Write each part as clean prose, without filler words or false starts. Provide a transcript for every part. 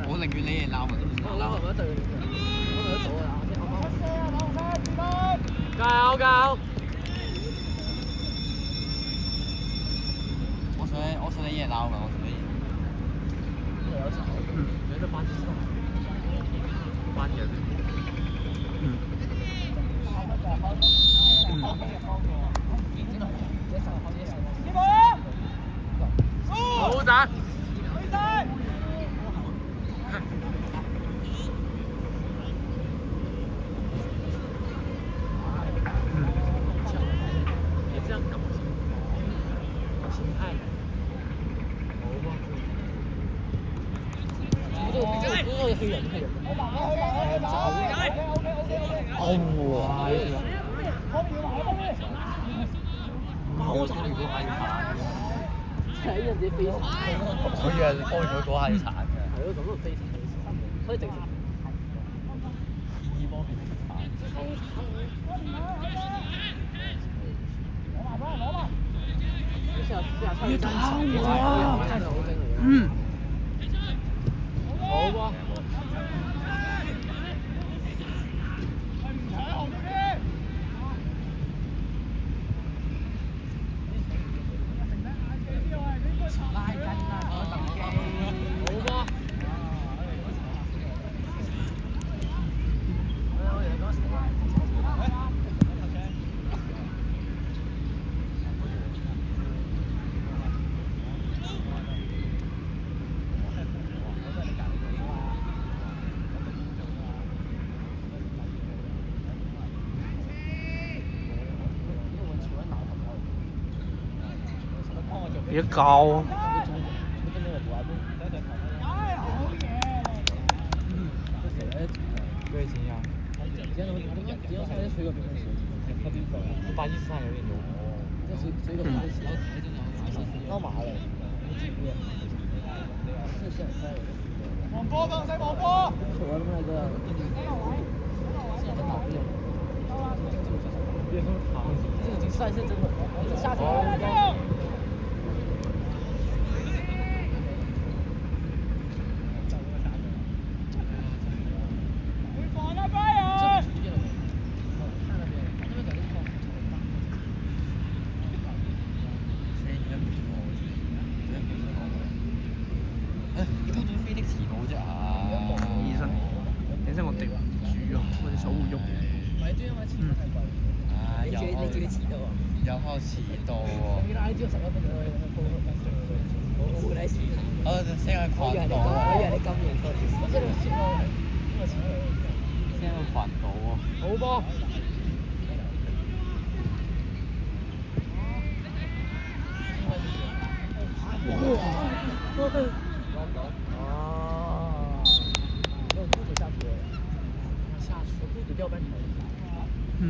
我寧願你哋鬧我都唔鬧。我對，我對得到啊！加油加油！我想你嘢鬧㗎，我想你。有時候，有得班次，班嘢。好打。黑人。好慘！如果係殘，睇人哋飛。我以為你幫佢嗰下要殘嘅。係咯，咁都飛殘，所以直接。建議幫佢殘。要打我！嗯。好喎。別高。对，金阳。巴基斯坦有点牛。闹麻了。往波放谁往波？说的那个。现在打不了。别说长，这已经算是真的。下球。又開始遲到喎！聲喺群度啊！我以為你今年多啲。聲喺群度喎！好波！下去，肚子掉半条。嗯。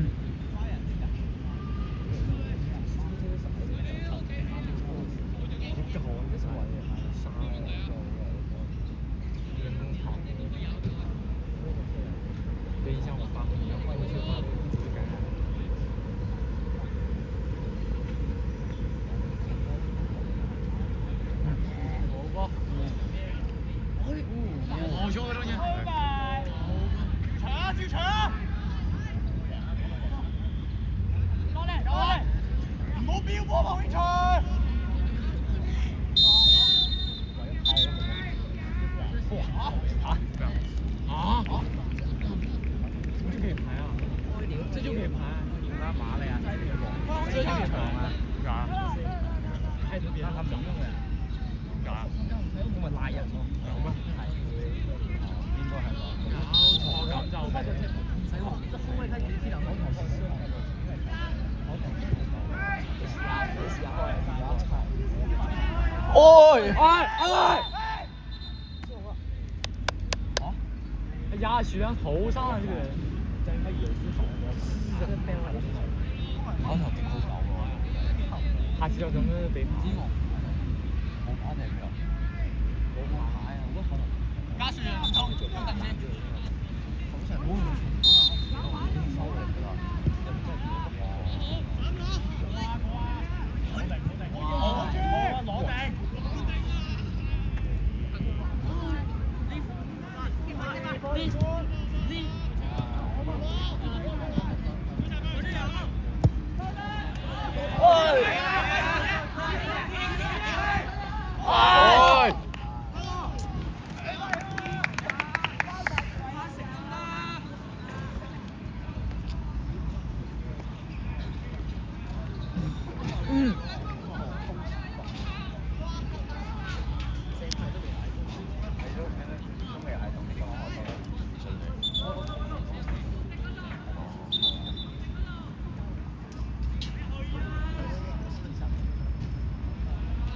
压徐良头上了，这个人。我頭勁好狗喎！下次就咁樣俾唔知我。冇打定㗎。冇打啊！我可能。加樹啊！唔通等陣先。好成冇收嚟㗎啦。攞定！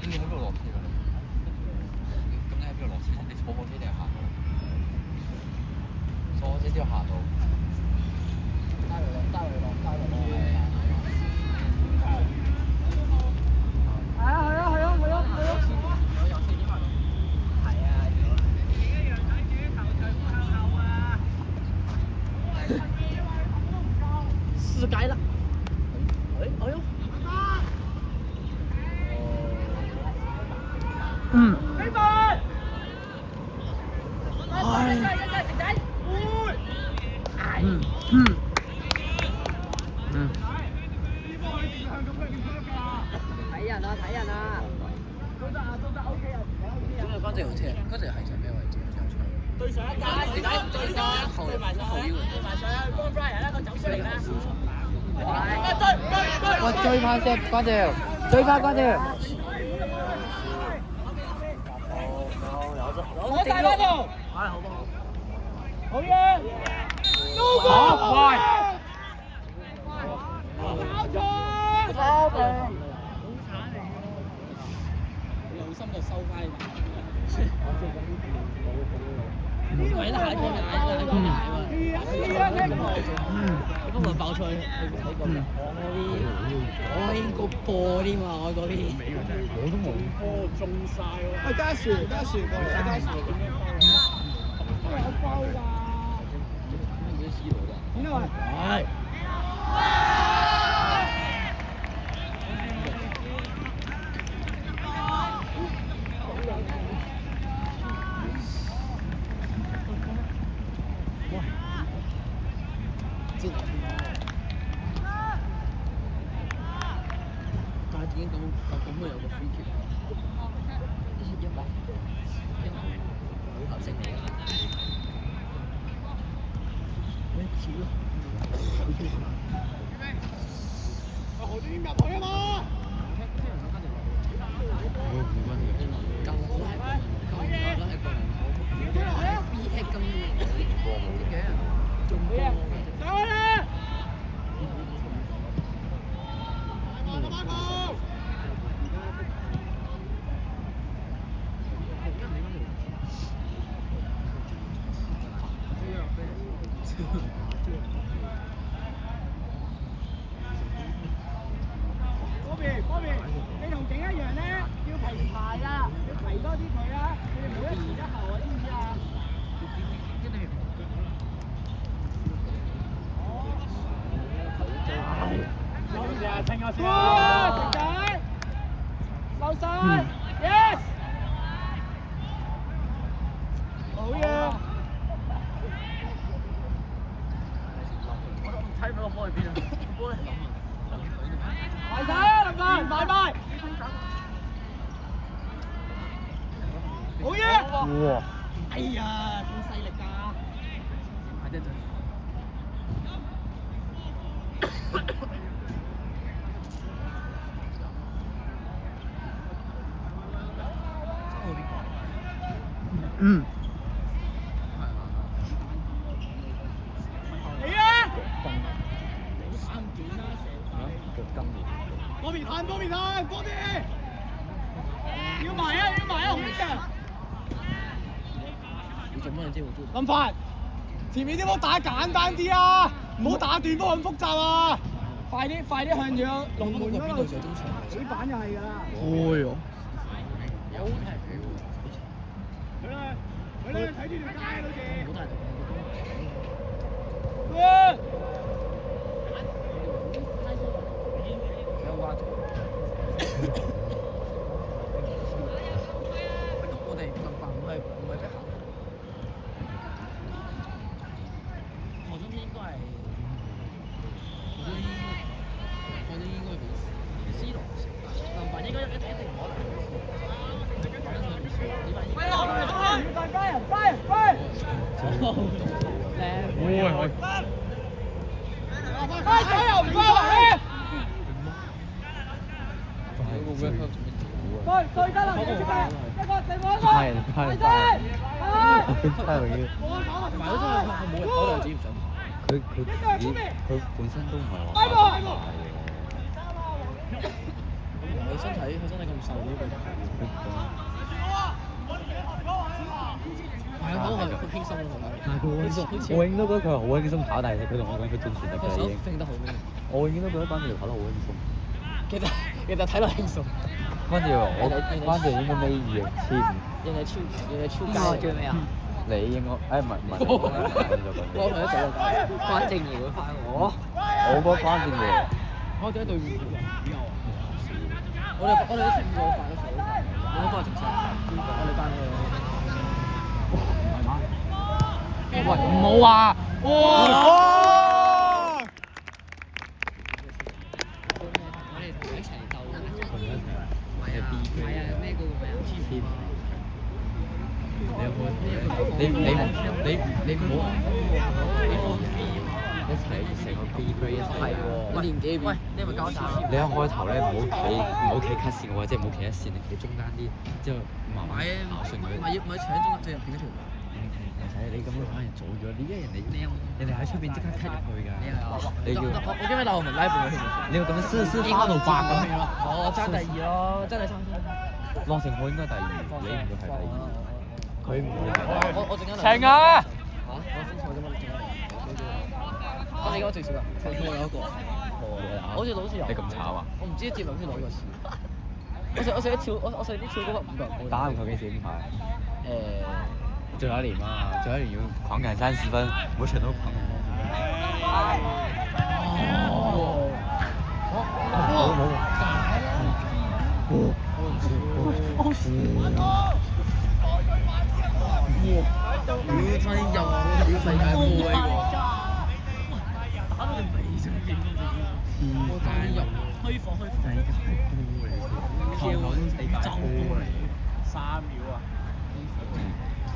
你喺邊度落車㗎？咁你喺邊度落車？你坐火車定係行路？坐火車之後行路。帶嚟咯。係啊！有4點啊！係啊！4階啦！哎呦！飛快！睇人啊！都得 OK 啊！咁啊，嗰隻有車，嗰隻係在咩位置？對上一架，對埋上，幫 Brian 啦，佢走出嚟啦！追翻先，嗰條，追翻嗰條。攞晒嗰條！好嘢！好，喂！搞錯！有心就收翻。咪啦，佢今日爆菜，我應該播添嘛，我嗰邊。我都冇波中晒喎。加樹過嚟，加樹點樣包？有包㗎。點解？係。但係點解咁會有個 free kick？因為頭先嚟㗎。咩跳啊？何端入去啊嘛！嗰邊，你同景一樣咧，要平排啊，要提多啲佢啊，你哋唔好一前一後啊，知唔知啊？收線，清下先啊！食仔，收晒 ，yes， 好嘢！睇唔到個波喺邊啊？波咧？快手，林凡，快快！好嘢！哇！哎呀，咁犀利㗎！快啲進！嗯。嚟啊！3件啦，成波邊彈，波邊彈，波邊！要埋啊，要埋啊，紅色！你做乜嘢啫？林凡，前面啲波打簡單啲啊，唔好打斷波咁複雜啊！快啲向住龍門嗰度。水板又係㗎啦。哦喲！有踢佢喎。佢咧睇住條街好似。好大力。有挖咗。我哋林凡唔係咩行？靚。喂，開手又唔翻嚟。對得啦，你出嚟，一個定我一個。係。佢本身都唔係話大嘅。佢身體咁瘦呢個。係啊，都係好輕鬆咯。我應都覺得佢係好輕鬆跑，但係佢同我講佢進全力嘅已經。飛得好咩？我已經都覺得關鍵跑得好輕鬆。其實睇落輕鬆。關鍵關鍵應該尾2簽。人哋超膠叫咩啊？你應該唔係。我同佢做關正堯會翻我。我覺得關鍵嘅。我哋一隊互補啊！我哋啲聽過快咗手，你都係直線。我哋班喂，唔好啊！哇！我哋同佢一齊鬥啊！唔係啊，咩嗰個咩啊？你唔好一齊成個 B grade 一齊。係喎。我年紀喂，你係咪搞砸？你一開頭咧唔好企 cut 線嘅話，即係唔好企一線，你企中間啲，之後慢慢跑順佢。咪搶中最入邊嗰條。你咁樣反而早咗啲，因為人哋喺出邊即刻 cut 入去㗎。你要我驚咩大學門拉半個圈？你要咁樣絲花到8咁。我爭第2咯，真係爭。浪成我應該第2，你唔會係第2。佢唔會。我陣間請啊！我先錯咗乜？你而家最少啊？錯咗有一個。好似有。你咁慘啊？我唔知接兩先攞呢個試。我上啲跳嗰個5個人。打籃球幾時點排？最後一年嘛，最後一年要狂趕30分，每場都狂趕。真係又世界盃喎！打到你尾先見到我真係虛火。世界盃嚟嘅，跳到世界盃嚟嘅，3秒啊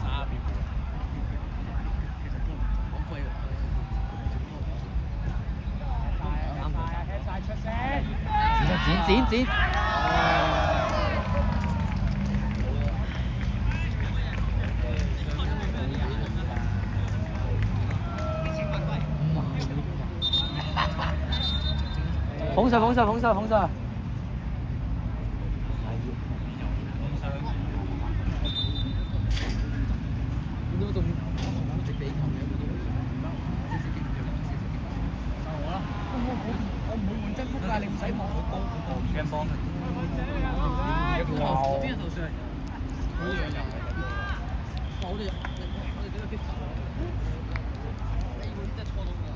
！3秒。講廢話。晒出聲！剪！捧上！都仲直地球嘅嗰啲，我啦，我唔會換真福㗎，你唔使望我高。驚幫。邊個受傷？好樣人。我哋點解必發？你會真係錯到我。